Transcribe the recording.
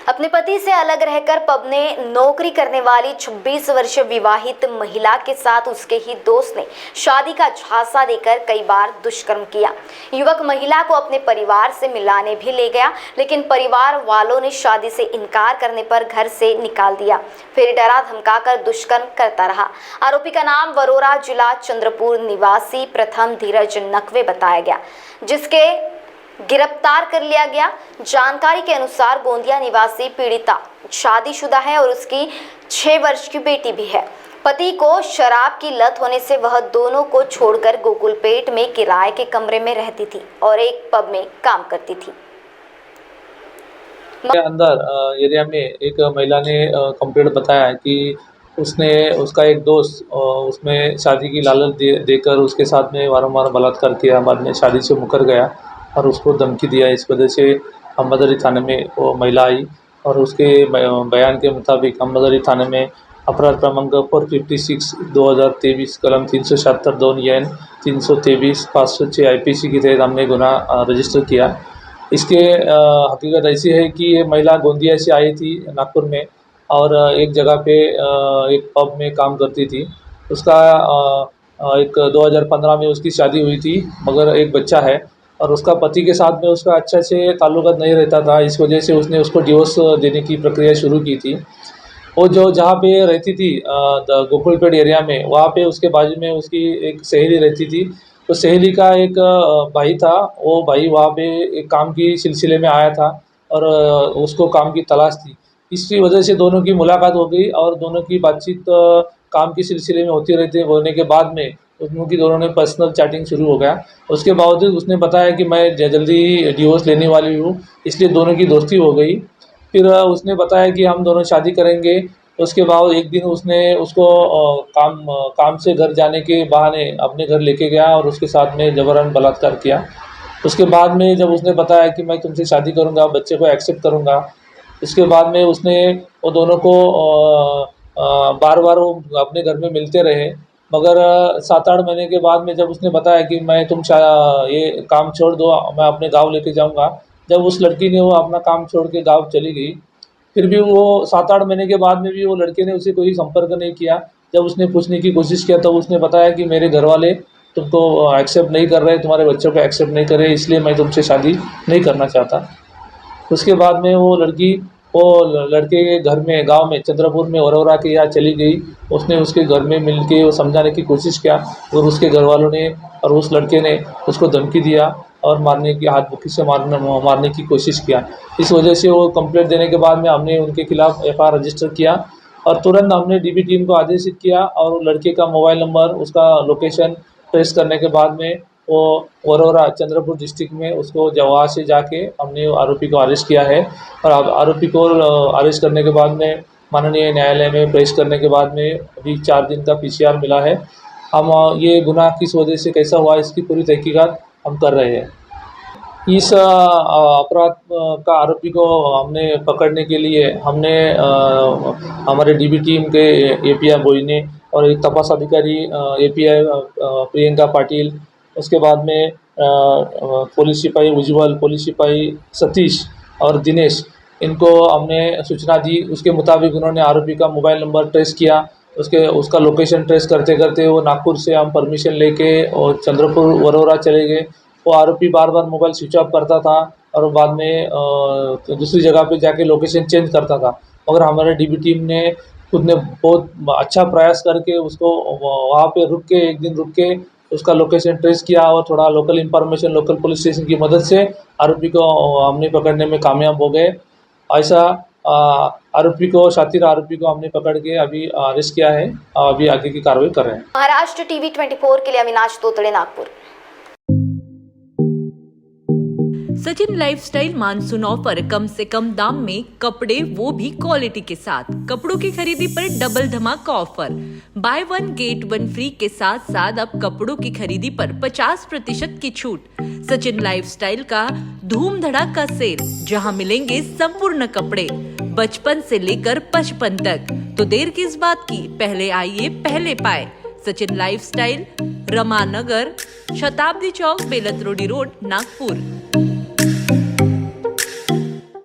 अपने पति से अलग रहकर पब में नौकरी करने वाली 26 वर्षीय विवाहित महिला के साथ उसके ही दोस्त ने शादी का झांसा देकर कई बार दुष्कर्म किया। युवक महिला को अपने परिवार से मिलाने भी ले गया, लेकिन परिवार वालों ने शादी से इनकार करने पर घर से निकाल दिया, फिर डरा धमकाकर दुष्कर्म करता रहा। आरोपी का नाम वरोरा जिला चंद्रपुर निवासी प्रथम धीरज नकवे बताया गया, जिसके गिरफ्तार कर लिया गया। जानकारी के अनुसार गोंदिया निवासी पीड़िता शादीशुदा है और उसकी 6 वर्ष की बेटी भी है। पति को शराब की लत होने से वह दोनों को छोड़कर गोकुलपेट में किराए के कमरे में रहती थी और एक पब में काम करती थी। अंदर एरिया में एक महिला ने कंप्लेंट बताया है कि उसका एक दोस्त उसमें शादी की लालच देकर उसके साथ में वारंवार बलात्कार किया, बाद में शादी से मुकर गया और उसको धमकी दिया। इस वजह से अम्बादरी थाने में वो महिला आई और उसके बयान के मुताबिक अम्बादरी थाने में अपराध क्रमांक 456 2023 कलम 377 2 एन 323 506 IPC के तहत हमने गुनाह रजिस्टर किया। इसके हकीकत ऐसी है कि ये महिला गोंदिया से आई थी नागपुर में और एक जगह पे एक पब में काम करती थी। उसका एक 2015 में उसकी शादी हुई थी, मगर एक बच्चा है और उसका पति के साथ में उसका अच्छा से ताल्लुकात नहीं रहता था। इस वजह से उसने उसको डिवोर्स देने की प्रक्रिया शुरू की थी। वो जहाँ पे रहती थी गोकुलपेट एरिया में, वहाँ पे उसके बाजू में उसकी एक सहेली रहती थी। तो सहेली का एक भाई था, वो भाई वहाँ पे एक काम की सिलसिले में आया था और उसको काम की तलाश थी। इसी वजह से दोनों की मुलाकात हो गई और दोनों की बातचीत काम के सिलसिले में होती रहती है। होने के बाद में उनकी दोनों ने पर्सनल चैटिंग शुरू हो गया। उसके बावजूद उसने बताया कि मैं जल्दी डिवोर्स लेने वाली हूँ, इसलिए दोनों की दोस्ती हो गई। फिर उसने बताया कि हम दोनों शादी करेंगे। उसके बाद एक दिन उसने उसको काम से घर जाने के बहाने अपने घर लेके गया और उसके साथ में जबरन बलात्कार किया। उसके बाद में जब उसने बताया कि मैं तुमसे शादी करूँगा, बच्चे को एक्सेप्ट करूँगा, इसके बाद में उसने वो दोनों को बार-बार वो अपने घर में मिलते रहे। मगर 7-8 महीने के बाद में जब उसने बताया कि मैं ये काम छोड़ दो, मैं अपने गाँव लेके जाऊँगा। जब उस लड़की ने वो अपना काम छोड़ के गाँव चली गई, फिर भी वो 7-8 महीने के बाद में भी वो लड़के ने उसे कोई संपर्क नहीं किया। जब उसने पूछने की कोशिश किया तो उसने बताया कि मेरे घर वाले तुमको एक्सेप्ट नहीं कर रहे, तुम्हारे बच्चों को एक्सेप्ट नहीं कर रहे, इसलिए मैं तुमसे शादी नहीं करना चाहता। उसके बाद में वो लड़की वो लड़के के घर में गांव में चंद्रपुर में वरोरा के यहाँ चली गई। उसने उसके घर में मिल के वो समझाने की कोशिश किया और उसके घर वालों ने और उस लड़के ने उसको धमकी दिया और मारने की हाथ-मुक्की से मारने की कोशिश किया। इस वजह से वो कंप्लेंट देने के बाद में हमने उनके खिलाफ FIR रजिस्टर किया और तुरंत हमने DB टीम को आदेशित किया और लड़के का मोबाइल नंबर, उसका लोकेशन ट्रेस करने के बाद में वो वरोरा चंद्रपुर डिस्ट्रिक्ट में उसको वहाँ से जाके हमने आरोपी को अरेस्ट किया है। और आरोपी को अरेस्ट करने के बाद में माननीय न्यायालय में पेश करने के बाद में अभी 4 दिन का PCR मिला है। हम ये गुनाह किस वजह से कैसा हुआ इसकी पूरी तहकीकात हम कर रहे हैं। इस अपराध का आरोपी को हमने पकड़ने के लिए हमने हमारे DB टीम के API बोईने और एक तपास अधिकारी API प्रियंका पाटिल, उसके बाद में पुलिस सिपाही उज्ज्वल, पुलिस सिपाही सतीश और दिनेश, इनको हमने सूचना दी। उसके मुताबिक उन्होंने आरोपी का मोबाइल नंबर ट्रेस किया। उसका लोकेशन ट्रेस करते करते वो नागपुर से हम परमिशन लेके और चंद्रपुर वरोरा चले गए। वो आरोपी बार-बार मोबाइल स्विच ऑफ करता था और बाद में दूसरी जगह पे जाके लोकेशन चेंज करता था। मगर हमारे DB टीम ने खुद ने बहुत अच्छा प्रयास करके उसको वहाँ पे एक दिन रुक के उसका लोकेशन ट्रेस किया और थोड़ा local information, local police station की मदद से आरोपी को हमने पकड़ने में कामयाब हो गए। ऐसा शातिर आरोपी को हमने पकड़ के अभी अरेस्ट किया है। अभी आगे की कार्रवाई कर रहे हैं। महाराष्ट्र TV 24 के लिए Avinash Totade, Nagpur. Sachin lifestyle monsoon offer, कम से कम दाम में कपड़े, वो भी क्वालिटी के साथ। कपड़ों की खरीदी पर डबल धमाका ऑफर, बाय 1 गेट 1 फ्री के साथ साथ अब कपड़ों की खरीदी पर 50% की छूट। सचिन लाइफस्टाइल का धूम धड़ाका सेल, जहां मिलेंगे संपूर्ण कपड़े बचपन से लेकर 55 तक। तो देर किस बात की, पहले आइए पहले पाए। सचिन लाइफस्टाइल, रमानगर, शताब्दी चौक, बेलत रोडी रोड, नागपुर।